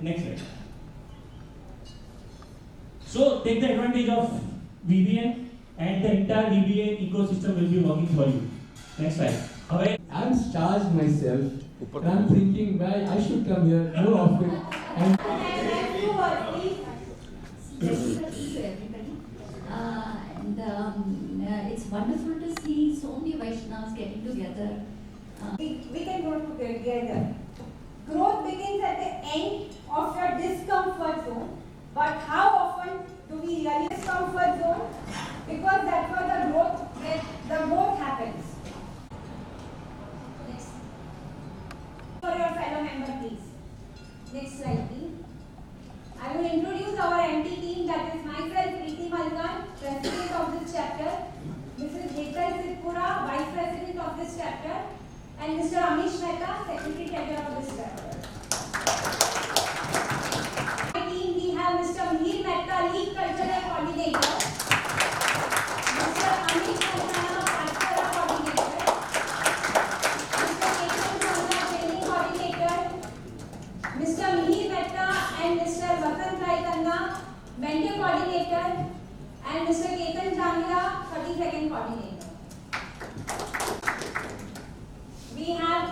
Next slide. So take the advantage of VBN and the entire VBA ecosystem will be working for you. Next slide. I'm charged myself and I'm thinking why I should come here more often. And it's wonderful to see so many Vaishnavas getting together. We can grow together. Growth begins at the end of your discomfort zone. But how often do we realize discomfort zone? Because that's where the growth happens. Next. For your fellow member, please. Next slide, please. I will introduce our MT team, that is myself, Preeti Malkan, President of this chapter, Mrs. Hetal Sitpura, Vice President of this chapter, and Mr. Amish Mehta, Secretary Treasurer of this chapter. My team, we have Mr. Mihir Mehta, Lead Cultural Coordinator, Mr. Amish Mehta, Pastoral Coordinator, Mr. Ketan Chandra, Training Coordinator, Mr. Mihir Mehta and Mr. Vatan Rai Tanna, Mentor Coordinator, and Mr. Ketan Chandra, 32nd Coordinator. We have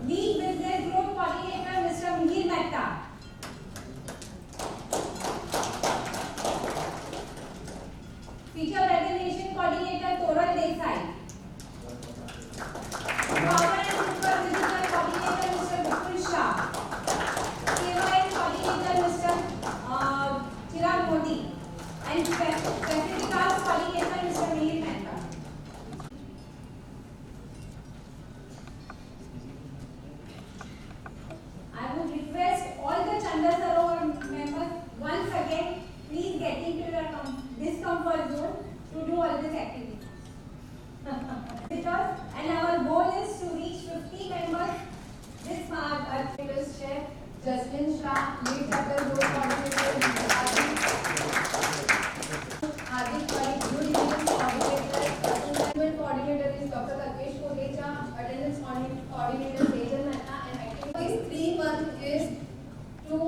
Lead Business Group Coordinator, Mr. Mihir Mehta. Feature Recognition Coordinator, Toral Desai. Power and Super Digital Coordinator, Mr. Vipul Shah. KYN Coordinator, Mr. Chirag Modi. And Specific Task Coordinator, Mr. Mihir Mehta. I would request all the Chandra Sarovar members once again, please get into your discomfort zone to do all this activity. And our goal is to reach 50 members this March. Our previous chair, Jasmine Shah, Lead Chapter Board Coordinator, Hardik Parikh, Blue Division Coordinator, Assessment Coordinator is Dr. Kalpesh Kotecha, Attendance Coordinator Sejal Mehta, and activity 3 months is to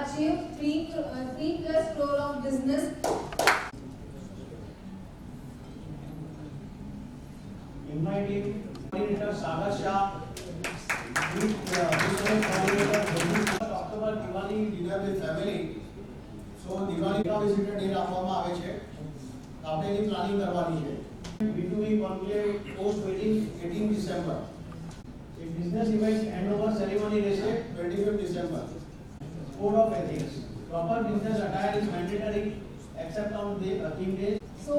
achieve 3 plus crore of business. In my team, coordinator Sagar Shah, business coordinator October Diwali dinner with family. So Diwali का visitor day રાખવામાં આવે છે. આપણે એની planning કરવાની છે. B2B conclave post meeting 18 December. એક business event handover ceremony રહેશે 25 December. Code of ethics. Proper business attire is mandatory except on the theme days. So,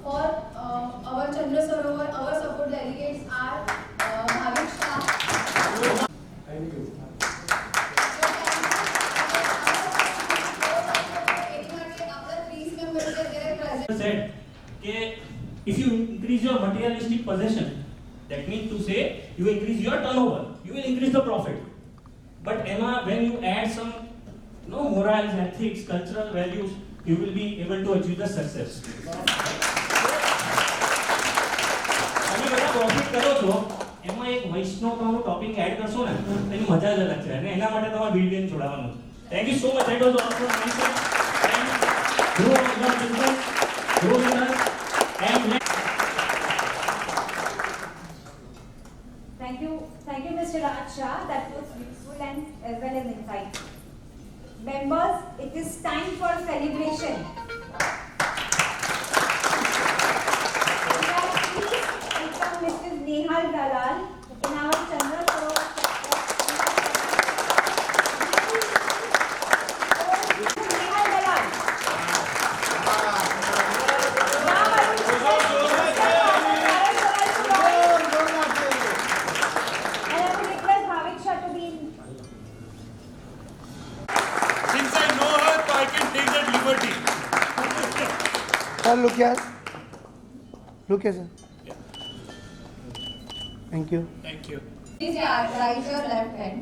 for our Chandra Sarovar, our support delegates are Bhavik Shah. Thank you. Said that if you increase your materialistic possession, that means to say you increase your turnover, you will increase the profit. But Emma, when you add some morals, ethics, cultural values, you will be able to achieve the success. તમે બધા profit કરો છો એમાં એક વૈષ્ણવનો topic add કરશો ને એની મજા જ અલગ છે અને એના માટે તમારે VBN જોડાવાનું છે. Thank you so much. That was all from my side. And grow your business, grow with us, and Thank you, Mr. Raj Shah. That was useful and as well as insightful. Members, it is time for celebration. Please welcome Mrs. Nehal Dalal in our Chandra Sarovar. Nehal Dalal. And I would request Bhavik Shah to be in. Since I know her, so I can take that liberty. Sir, look here. Look here, sir. Thank you. Thank you. Please raise your left hand.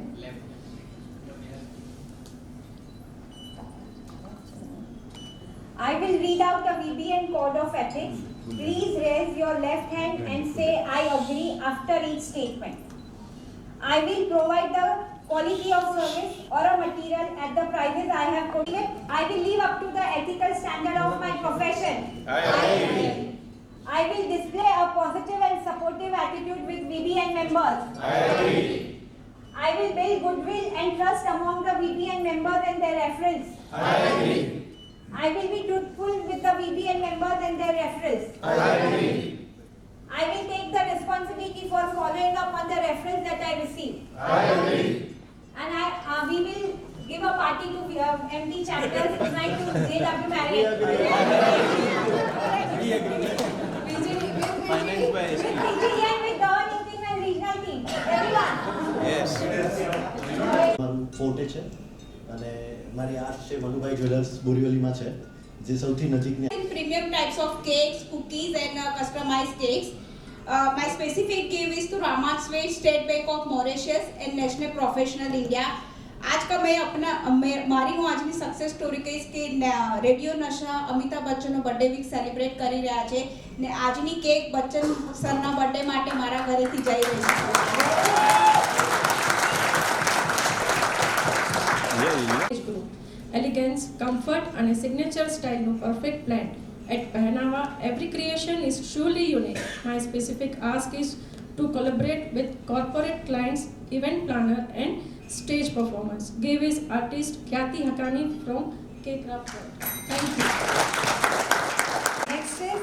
I will read out the VBN code of ethics. Please raise your left hand and say I agree after each statement. I will provide the quality of service or a material at the prices I have quoted. I will live up to the ethical standard of my profession. I will display a positive and supportive attitude with VBN members. I will build goodwill and trust among the VBN members and their referrals. I will be truthful with the VBN members and their referrals. I will take the responsibility for following up on the referrals that I receive. And we will give a party to MD chapters tonight to JW Marriott. With PGD and with the Meeting and regional team. Everyone. મારું ફોર્ટે છે અને મારી art છે Manubhai jewellers બોરીવલીમાં છે જે સૌથી નજીકની Premium types of cakes, cookies and customized cakes. My specific gift is to Ramat Sweet, State Bank of Mauritius and National Professional India. आज का मैं अपना मारी हूँ આજની સક્સેસ સ્ટોરી કહીશ કે રેડિયો નશા અમિતાભ બચ્ચનનો બર્થડે વીક સેલિબ્રેટ કરી રહ્યા છે ને આજની કેક બચ્ચન સરના બર્થડે માટે મારા ઘરેથી જઈ રહી છે. Elegance, comfort and a signature style no perfect blend. At Pehnava, every creation is truly unique. My specific ask is to collaborate with corporate clients, event planner and stage performance. Give his artist Khyati Hakani from K-Craft World. Thank you. Next is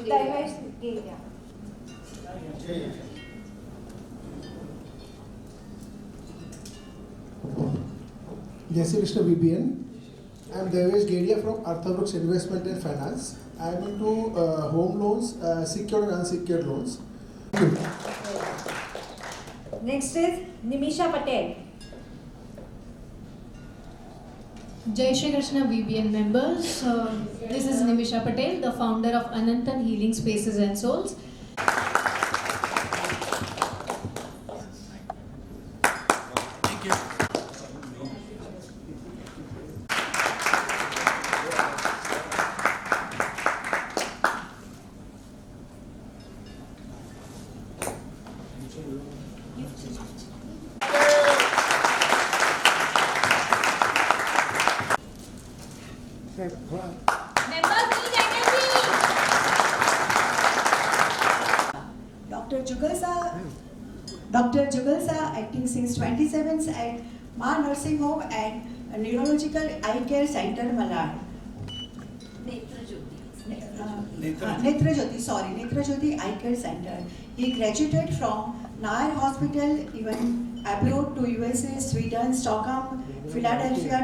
Divesh Geria. Jai Shri Krishna VBN. I am Devesh Geria from Arthabrooks Investment and Finance. I am into home loans, secured and unsecured loans. Next is Nimisha Patel. Jai Shri Krishna VBN members. This is Nimisha Patel, the founder of Anantan Healing Spaces and Souls. Members need energy. Dr. Jugal Shah, acting since 27 at Ma Nursing Home and Neurological Eye Care Center, Malad. Netrajyoti Eye Care Center. He graduated from Nair Hospital, even abroad to USA, Sweden, Stockholm, Philadelphia.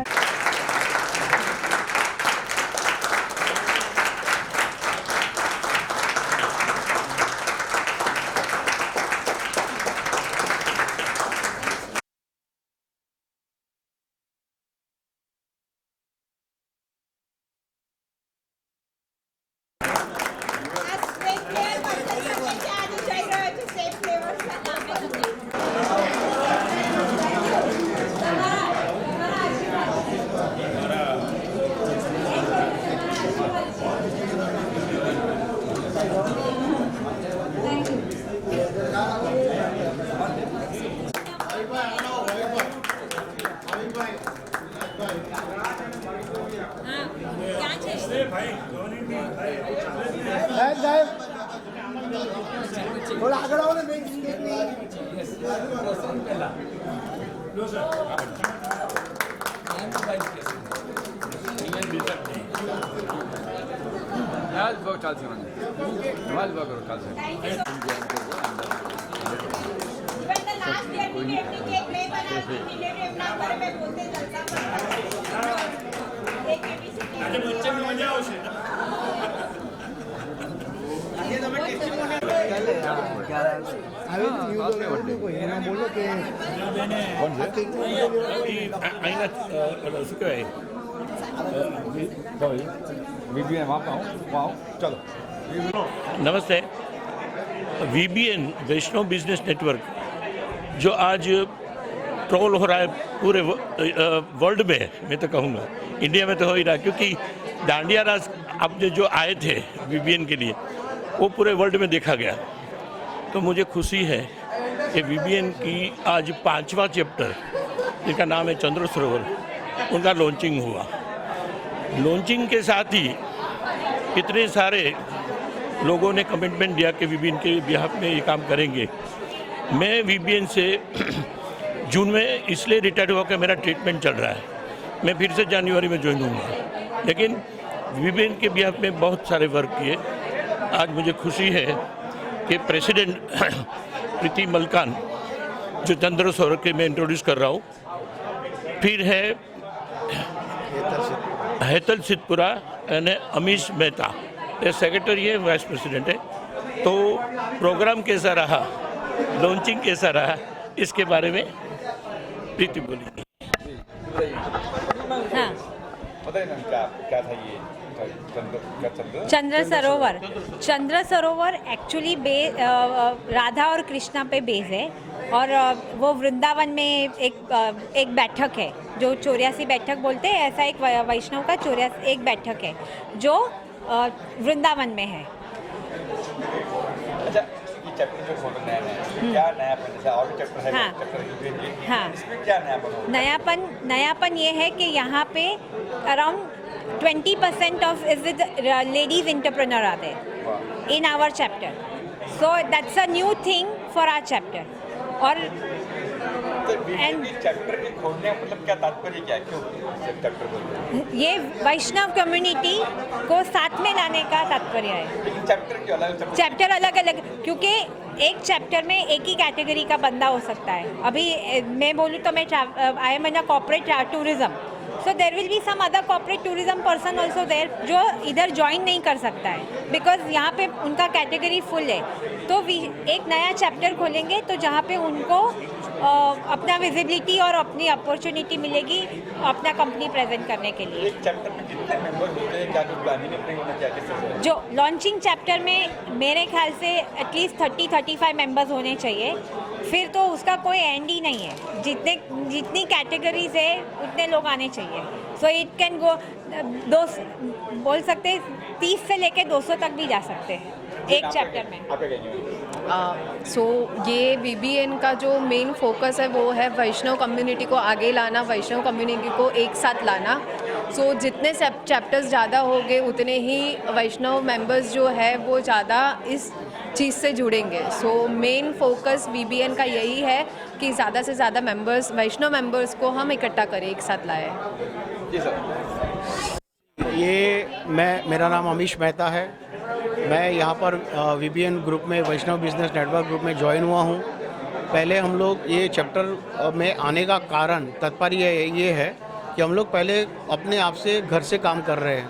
थोड़ा आगे आओ ना नमस्ते. VBN वैष्णव business network जो आज troll हो रहा है पूरे वर्ल्ड में, मैं तो कहूँगा इंडिया में तो हो ही रहा, क्योंकि डांडिया राज अब जो आए थे VBN के लिए वो पूरे वर्ल्ड में देखा गया. तो मुझे खुशी है कि VBN की आज 5वां चैप्टर जिनका नाम है चंद्र सरोवर, उनका लॉन्चिंग हुआ। लॉन्चिंग के साथ ही कितने सारे लोगों ने कमिटमेंट दिया कि वीबीएन के बिहाफ में ये काम करेंगे। मैं वीबीएन से जून में इसलिए रिटायर्ड हुआ कि मेरा ट्रीटमेंट चल रहा है, मैं फिर से जनवरी में ज्वाइन होऊंगा, लेकिन वीबीएन के बिहाफ में बहुत सारे वर्क किए। आज मुझे खुशी है कि प्रेसिडेंट प्रीति मलकान, जो चंद्र सरोवर के मैं इंट्रोड्यूस कर रहा हूँ, फिर है हेतल सिद्धपुरा यानी अमीश मेहता, ये सेक्रेटरी है, वाइस प्रेसिडेंट है। तो प्रोग्राम कैसा रहा, लॉन्चिंग कैसा रहा, इसके बारे में प्रीति बोली। हाँ, क्या था ये चंद्र सरोवर एक्चुअली राधा और कृष्णा पे बेस है, और वो वृंदावन में एक बैठक है जो 84 बैठक बोलते हैं, ऐसा एक वैष्णव का 84 एक बैठक है जो वृंदावन में है। अच्छा, ये चैप्टर जो खोलना नया है, क्या नयापन, जैसे और भी चैप्टर है, चैप्टर हाँ, इसमें क्या नयापन? नयापन ये है कि यहाँ पे around 20% of is with ladies entrepreneur are there in our chapter, so that's a new thing for our chapter. और चैप्टर के खोलने का मतलब क्या तात्पर्य, क्या है, क्यों चैप्टर खोलते हैं? ये वैष्णव कम्युनिटी को साथ में लाने का तात्पर्य है। लेकिन चैप्टर क्यों अलग? चैप्टर अलग अलग क्योंकि एक चैप्टर में एक ही कैटेगरी का बंदा हो सकता है। अभी मैं बोलूँ तो मैं I am in a corporate tourism, so there will be some other corporate tourism person also there जो इधर ज्वाइन नहीं कर सकता है, बिकॉज यहाँ पे उनका कैटेगरी फुल है। तो एक नया चैप्टर खोलेंगे तो जहाँ पे उनको अपना विजिबिलिटी और अपनी अपॉर्चुनिटी मिलेगी अपना कंपनी प्रेजेंट करने के लिए। एक चैप्टर में कितने मेंबर होते हैं, क्या कुछ प्लानिंग अपने होना, क्या कैसे? जो लॉन्चिंग चैप्टर में मेरे ख्याल से एटलीस्ट 30-35 मेंबर्स होने चाहिए, फिर तो उसका कोई एंड ही नहीं है। जितनी कैटेगरीज है उतने लोग आने चाहिए। सो इट कैन गो बोल सकते हैं 30 से लेके 200 तक भी जा सकते हैं एक चैप्टर में। ये वीबीएन का जो मेन फोकस है वो है वैष्णव कम्युनिटी को आगे लाना, वैष्णव कम्युनिटी को एक साथ लाना। जितने चैप्टर्स ज़्यादा होंगे उतने ही वैष्णव मेंबर्स जो है वो ज़्यादा इस चीज़ से जुड़ेंगे। मेन फोकस वीबीएन का यही है कि ज़्यादा से ज़्यादा मेंबर्स, वैष्णव मेंबर्स को हम इकट्ठा करें, एक साथ लाएं। जी सर। मेरा नाम अमीश मेहता है। मैं यहाँ पर वीबीएन ग्रुप में, वैष्णव बिजनेस नेटवर्क ग्रुप में ज्वाइन हुआ हूँ। पहले हम लोग ये चैप्टर में आने का कारण, तात्पर्य ये है कि हम लोग पहले अपने आप से घर से काम कर रहे हैं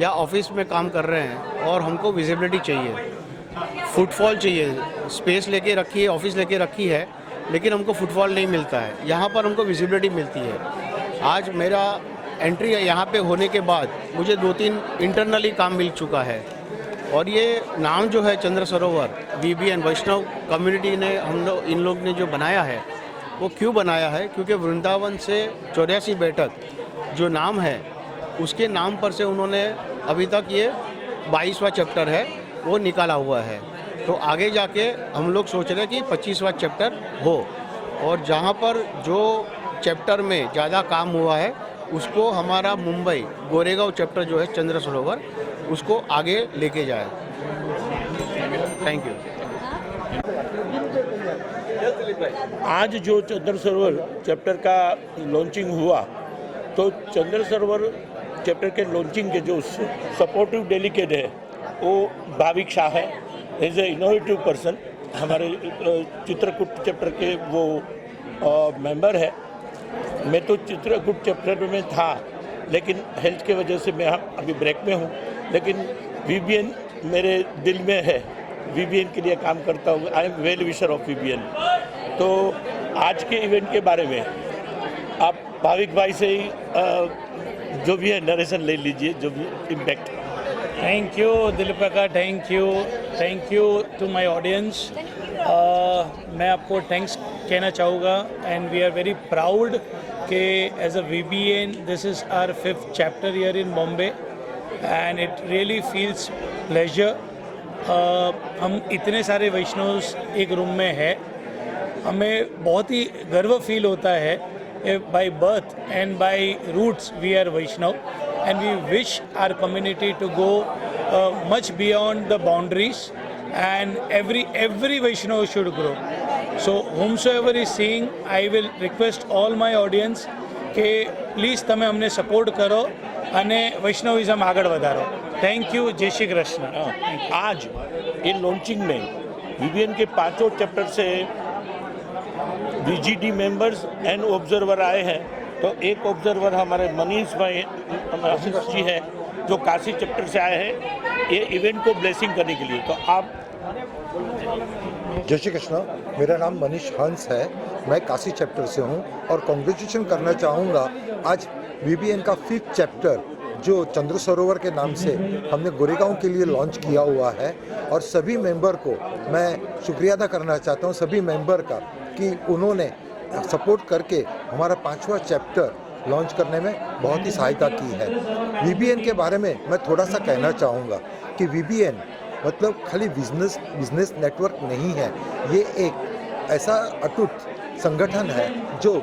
या ऑफिस में काम कर रहे हैं और हमको विजिबिलिटी चाहिए, फुटफॉल चाहिए। स्पेस लेके रखी है, ऑफिस लेके रखी है, लेकिन हमको फुटफॉल नहीं मिलता है। यहाँ पर हमको विजिबिलिटी मिलती है। आज मेरा एंट्री यहाँ पे होने के बाद मुझे 2-3 इंटरनली काम मिल चुका है। और ये नाम जो है चंद्र सरोवर, वीबीएन वैष्णव कम्युनिटी ने, इन लोग ने जो बनाया है वो क्यों बनाया है, क्योंकि वृंदावन से 84 बैठक जो नाम है उसके नाम पर से उन्होंने अभी तक ये 22वां चैप्टर है वो निकाला हुआ है। तो आगे जाके हम लोग सोच रहे हैं कि 25वां चैप्टर हो, और जहाँ पर जो चैप्टर में ज़्यादा काम हुआ है उसको हमारा मुंबई गोरेगांव चैप्टर जो है चंद्र सरोवर, उसको आगे लेके जाए। Thank you. आज जो चंद्र सरोवर चैप्टर का लॉन्चिंग हुआ, तो चंद्र सरोवर चैप्टर के लॉन्चिंग के जो सपोर्टिव डेलीगेट है वो भाविक शाह है। इज ए इनोवेटिव पर्सन, हमारे चित्रकूट चैप्टर के वो मेंबर है। मैं तो चित्रकूट चैप्टर में था, लेकिन हेल्थ के वजह से मैं अभी ब्रेक में हूँ, लेकिन वीबीएन मेरे दिल में है, वीबीएन के लिए काम करता हूँ। I am well wisher of VBN. तो आज के इवेंट के बारे में आप भाविक भाई से ही जो भी है नरेशन ले लीजिए, जो भी इम्पैक्ट। थैंक यू दिलीप काका, thank you to my audience. मैं आपको थैंक्स कहना चाहूँगा, and we are very proud कि as a VBN this is our 5th chapter here in Bombay, and it really feels pleasure. हम इतने सारे वैष्णव्स एक रूम में है, हमें बहुत ही गर्व फील होता है by birth and by roots we are Vaishnav, and we wish our community to go much beyond the boundaries, and every Vaishnav should grow. So whomsoever is seeing, I will request all my audience કે please તમે અમને support કરો અને વૈષ્ણવિઝમ આગળ વધારો. Thank you. જય શ્રી કૃષ્ણ. आज in launching में वीबीएन के 5 चैप्टर से वीजीडी मेंबर्स एंड ऑब्जर्वर आए हैं. तो एक ऑब्जर्वर हमारे मनीष भाई जी है जो काशी चैप्टर से आए हैं ये इवेंट को ब्लेसिंग करने के लिए. तो आप. जय श्री कृष्ण. मेरा नाम मनीष हंस है, मैं काशी चैप्टर से हूँ और कॉन्ग्रेचुलेशन करना चाहूँगा. आज वीबीएन का 5th चैप्टर जो चंद्र सरोवर के नाम से हमने गोरेगांव के लिए लॉन्च किया हुआ है, और सभी मेंबर को मैं शुक्रिया अदा करना चाहता हूँ सभी मेंबर का कि उन्होंने सपोर्ट करके हमारा 5वां चैप्टर लॉन्च करने में बहुत ही सहायता की है. वीबीएन के बारे में मैं थोड़ा सा कहना चाहूँगा कि वीबीएन मतलब खाली बिजनेस नेटवर्क नहीं है. ये एक ऐसा अटूट संगठन है जो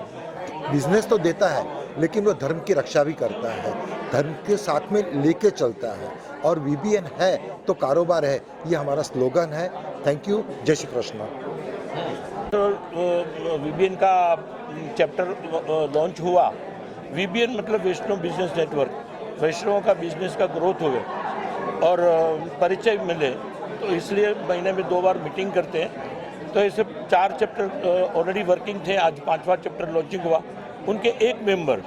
बिजनेस तो देता है लेकिन वो धर्म की रक्षा भी करता है, धर्म के साथ में लेके चलता है. और वीबीएन है तो कारोबार है, ये हमारा स्लोगन है. Thank you. जय श्री कृष्ण. तो वीबीएन का चैप्टर लॉन्च हुआ. वीबीएन मतलब वैष्णव बिजनेस नेटवर्क. वैष्णवों का बिजनेस का ग्रोथ हो और परिचय मिले, तो इसलिए महीने में 2 बार मीटिंग करते हैं. तो ऐसे 4 चैप्टर ऑलरेडी वर्किंग थे. आज 5वां चैप्टर लॉन्चिंग हुआ. उनके एक मेंबर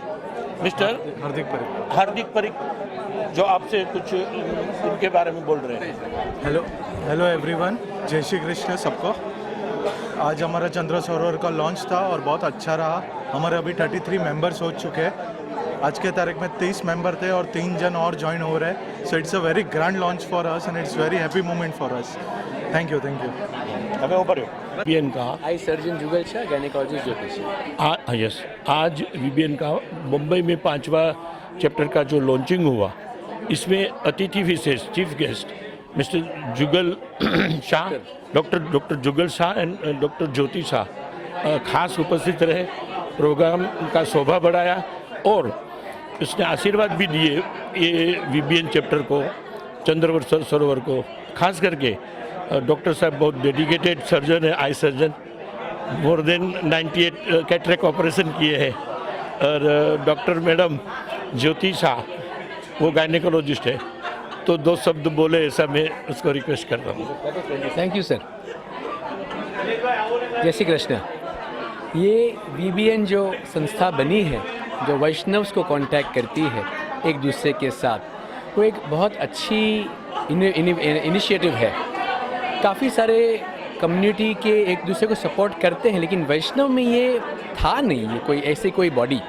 मिस्टर हार्दिक परिक जो आपसे कुछ उनके बारे में बोल रहे हैं. Hello everyone. जय श्री कृष्ण सबको. आज हमारा चंद्र सरोवर का लॉन्च था और बहुत अच्छा रहा. हमारे अभी 33 मेंबर्स हो चुके हैं. आज के तारीख में 23 मेंबर थे और 3 जन और ज्वाइन हो रहे हैं. So it's a very grand launch for us and it's very happy moment for us. Thank you. हमें ऊपर वीबीएन का आई सर्जन जुगल शाह, गायनेकोलॉजिस्ट ज्योतिषी. यस, आज वीबीएन का मुंबई में 5वां चैप्टर का जो लॉन्चिंग हुआ, इसमें अतिथि विशेष chief guest mister Jugal Shah, doctor Jugal Shah and doctor Jyoti Shah खास उपस्थित रहे. प्रोग्राम का शोभा बढ़ाया और उसने आशीर्वाद भी दिए ये वीबीएन चैप्टर को, चंद्र सरोवर को. खास करके डॉक्टर साहब बहुत डेडिकेटेड सर्जन है, eye surgeon. More than 98 cataract operation किए हैं. और डॉक्टर मैडम ज्योति शाह वो गायनेकोलॉजिस्ट है. तो 2 शब्द बोले ऐसा मैं उसको रिक्वेस्ट कर रहा हूँ. Thank you sir. जय श्री कृष्ण. ये वीबीएन जो संस्था बनी है जो वैष्णव्स को कांटेक्ट करती है एक दूसरे के साथ, वो एक बहुत अच्छी इनिशिएटिव है. काफ़ी सारे कम्युनिटी के एक दूसरे को सपोर्ट करते हैं, लेकिन वैष्णव में ये था नहीं, ये कोई ऐसे कोई बॉडी.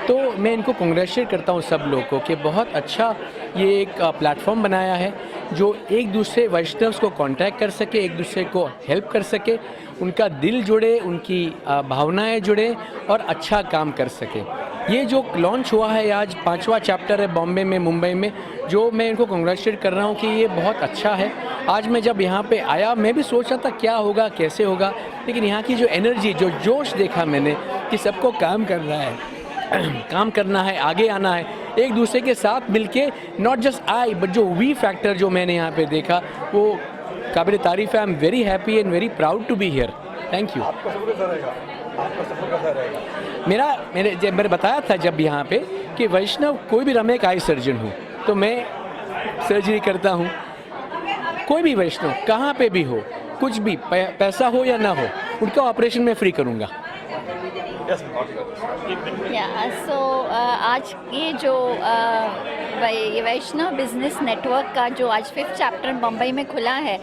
तो मैं इनको कांग्रेचुलेट करता हूँ सब लोगों को कि बहुत अच्छा ये एक प्लेटफॉर्म बनाया है जो एक दूसरे वैष्णव्स को कांटेक्ट कर सके, एक दूसरे को हेल्प कर सके, उनका दिल जुड़े, उनकी भावनाएं जुड़े और अच्छा काम कर सके. ये जो लॉन्च हुआ है आज 5वां चैप्टर है बॉम्बे में, मुंबई में, जो मैं इनको कांग्रेचुलेट कर रहा हूँ कि ये बहुत अच्छा है. आज मैं जब यहाँ पे आया मैं भी सोच रहा था क्या होगा, कैसे होगा, लेकिन यहाँ की जो एनर्जी, जो जोश देखा मैंने कि सबको काम करना है, काम करना है, आगे आना है, एक दूसरे के साथ मिलके. नॉट जस्ट आई बट जो वी फैक्टर जो मैंने यहाँ पे देखा वो काबिल तारीफ़ है. I am very happy and very proud to be here. Thank you. मैंने बताया था जब यहाँ पे कि वैष्णव कोई भी रमे एक आई सर्जन हूँ, तो मैं सर्जरी करता हूँ. कोई भी वैष्णव कहाँ पे भी हो, कुछ भी पैसा हो या ना हो, उनका ऑपरेशन मैं फ्री करूँगा. आज ये जो वैष्णव बिजनेस नेटवर्क का जो आज 5th चैप्टर मुंबई में खुला है,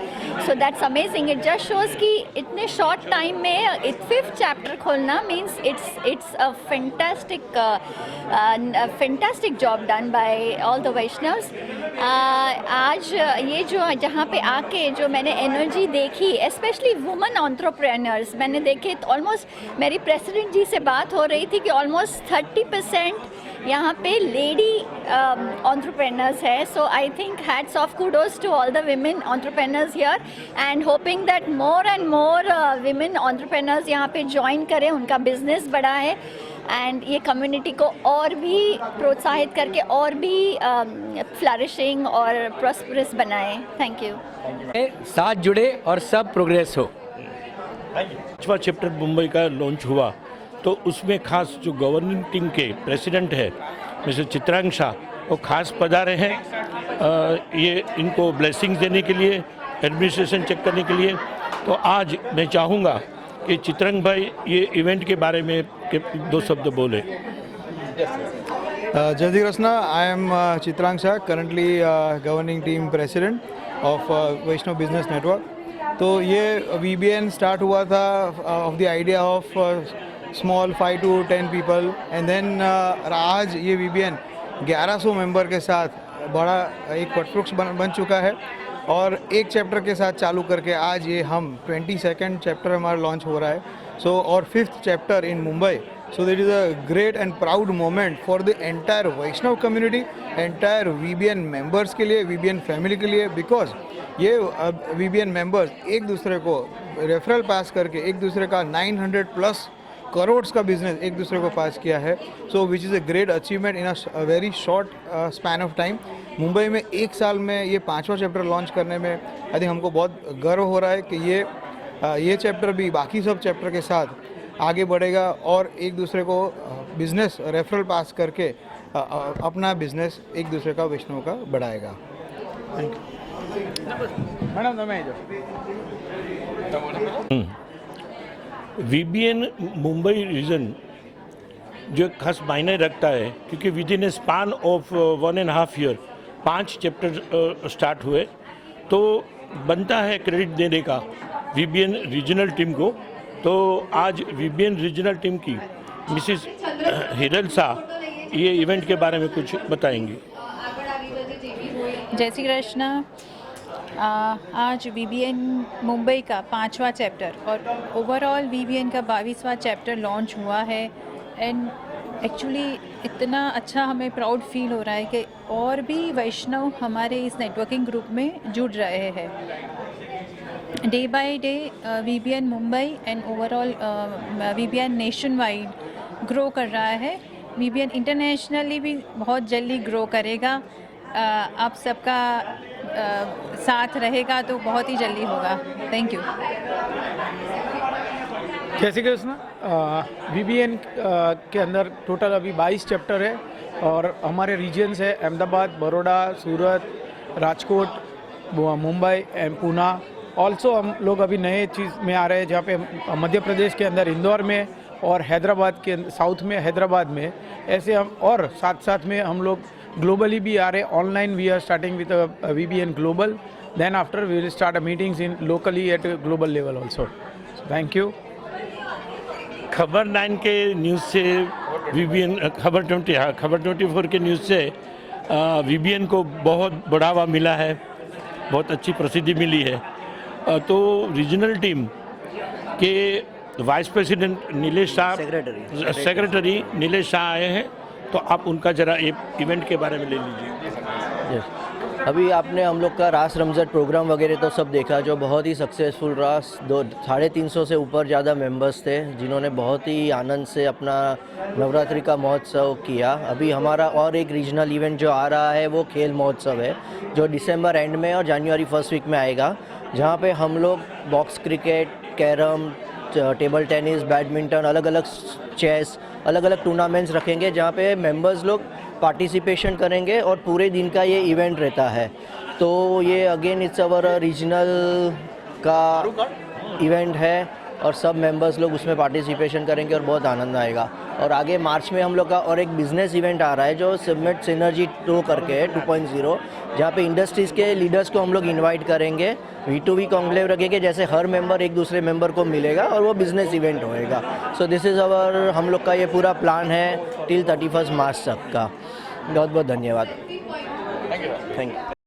so that's amazing. It just shows कि इतने शॉर्ट टाइम में 5th चैप्टर खोलना means it's a fantastic job done by all the Vaishnavs. आज ये जो जहाँ पे आके जो मैंने एनर्जी देखी, स्पेशली वुमेन एंटरप्रेन्योर्स मैंने देखे, तो ऑलमोस्ट मेरी प्रेसिडेंट जी से बात हो रही थी कि ऑलमोस्ट 30% यहाँ पे लेडी एंटरप्रेन्योर्स है. So I think hats off, kudos to all the women entrepreneurs here and hoping that more and more women entrepreneurs यहाँ पे ज्वाइन करें, उनका बिजनेस बढ़ा है. एंड ये कम्युनिटी को और भी प्रोत्साहित करके और भी फ्लरिशिंग और प्रॉस्परस बनाए। Thank you. साथ जुड़े और सब प्रोग्रेस हो। 5वां चैप्टर मुंबई का लॉन्च हुआ तो उसमें खास जो गवर्निंग टीम के प्रेसिडेंट है मिस्टर चित्रांग शाह, वो खास पधारे हैं ये इनको ब्लेसिंग्स देने के लिए, एडमिनिस्ट्रेशन चेक करने के लिए। तो आज मैं चाहूँगा कि चित्रांग भाई ये इवेंट के बारे में 2 शब्द बोले। जय Shri Krishna. I am Chitrang Shah, currently governing team president of Vaishnav business network. तो ये VBN स्टार्ट हुआ था of the idea of small 5 to 10 people and then आज ये VBN 1100 मेंबर के साथ बड़ा एक वटवृक्ष बन चुका है और एक चैप्टर के साथ चालू करके आज ये हम 22nd चैप्टर हमारा लॉन्च हो रहा है। सो और 5th chapter in Mumbai. So that is a great and proud moment for the entire Vaishnav community, entire VBN members के लिए, VBN फैमिली के लिए, बिकॉज ये VBN मेंबर्स एक दूसरे को रेफरल पास करके एक दूसरे का 900+ करोड़ का बिजनेस एक दूसरे को पास किया है। So which is a great achievement in a very short span of time. Mumbai में एक साल में ये 5वां चैप्टर लॉन्च करने में आई थिंक हमको बहुत गर्व हो रहा है कि ये चैप्टर भी बाकी सब चैप्टर के साथ आगे बढ़ेगा और एक दूसरे को बिजनेस रेफरल पास करके अपना बिजनेस एक दूसरे का वैष्णव का बढ़ाएगा। Thank you madam. VBN Mumbai region जो खास मायने रखता है क्योंकि within a span of 1.5 year 5 chapter start हुए, तो बनता है क्रेडिट देने का VBN रीजनल टीम को। तो आज VBN रीजनल टीम की मिसिस हिरल शाह ये इवेंट के बारे में कुछ बताएंगी। जय श्री कृष्ण। आज VBN मुंबई का 5वां चैप्टर और ओवरऑल VBN का 22वां चैप्टर लॉन्च हुआ है एंड एक्चुअली इतना अच्छा हमें प्राउड फील हो रहा है कि और भी वैष्णव हमारे इस नेटवर्किंग ग्रुप में जुड़ रहे हैं। Day by day VBN Mumbai and overall VBN nation wide grow कर रहा है। VBN इंटरनेशनली भी बहुत जल्दी ग्रो करेगा। आप सबका साथ रहेगा तो बहुत ही जल्दी होगा। Thank you. जय श्री कृष्ण। VBN के अंदर टोटल अभी 22 चैप्टर है और हमारे रीजन्स है अहमदाबाद, बड़ौदा, सूरत, राजकोट, मुंबई एंड पूना। ऑल्सो हम लोग अभी नए चीज़ में आ रहे हैं जहाँ पे मध्य प्रदेश के अंदर इंदौर में और हैदराबाद के साउथ में हैदराबाद में, ऐसे हम और साथ साथ में हम लोग ग्लोबली भी आ रहे। Online we are starting with VBN global, then after we will start meetings in locally at global level also. Thank you. खबर 9 के न्यूज़ से VBN खबर 24 के न्यूज़ से VBN को बहुत बढ़ावा मिला है, बहुत अच्छी प्रसिद्धि मिली है। तो रीजनल टीम के vice president Nilesh Shah, secretary Nilesh Shah आए हैं, तो आप उनका ज़रा इवेंट के बारे में ले लीजिए। अभी आपने हम लोग का रास रमज़ट प्रोग्राम वगैरह तो सब देखा जो बहुत ही सक्सेसफुल रहा। 350 से ऊपर ज़्यादा मेंबर्स थे जिन्होंने बहुत ही आनंद से अपना नवरात्रि का महोत्सव किया। अभी हमारा और एक रीजनल इवेंट जो आ रहा है वो खेल महोत्सव है जो दिसंबर एंड में और जनवरी फर्स्ट वीक में आएगा, जहाँ पे हम लोग box cricket, carrom, table tennis, badminton, अलग अलग चेस, अलग अलग टूर्नामेंट्स रखेंगे जहाँ पे मेंबर्स लोग पार्टिसिपेशन करेंगे और पूरे दिन का ये इवेंट रहता है। तो ये अगेन इट्स अवर रीजनल का इवेंट है और सब मेंबर्स लोग उसमें पार्टिसिपेशन करेंगे और बहुत आनंद आएगा। और आगे मार्च में हम लोग का और एक बिजनेस इवेंट आ रहा है जो समिट सिनर्जी 2 करके है 2.0, जहाँ पे इंडस्ट्रीज़ के लीडर्स को हम लोग इनवाइट करेंगे। V2V कॉन्क्लेव रखेंगे जैसे हर मेंबर एक दूसरे मेंबर को मिलेगा और वो बिजनेस इवेंट होएगा। सो दिस इज़ अवर हम लोग का ये पूरा प्लान है टिल 31 मार्च तक का। बहुत बहुत धन्यवाद। Thank you.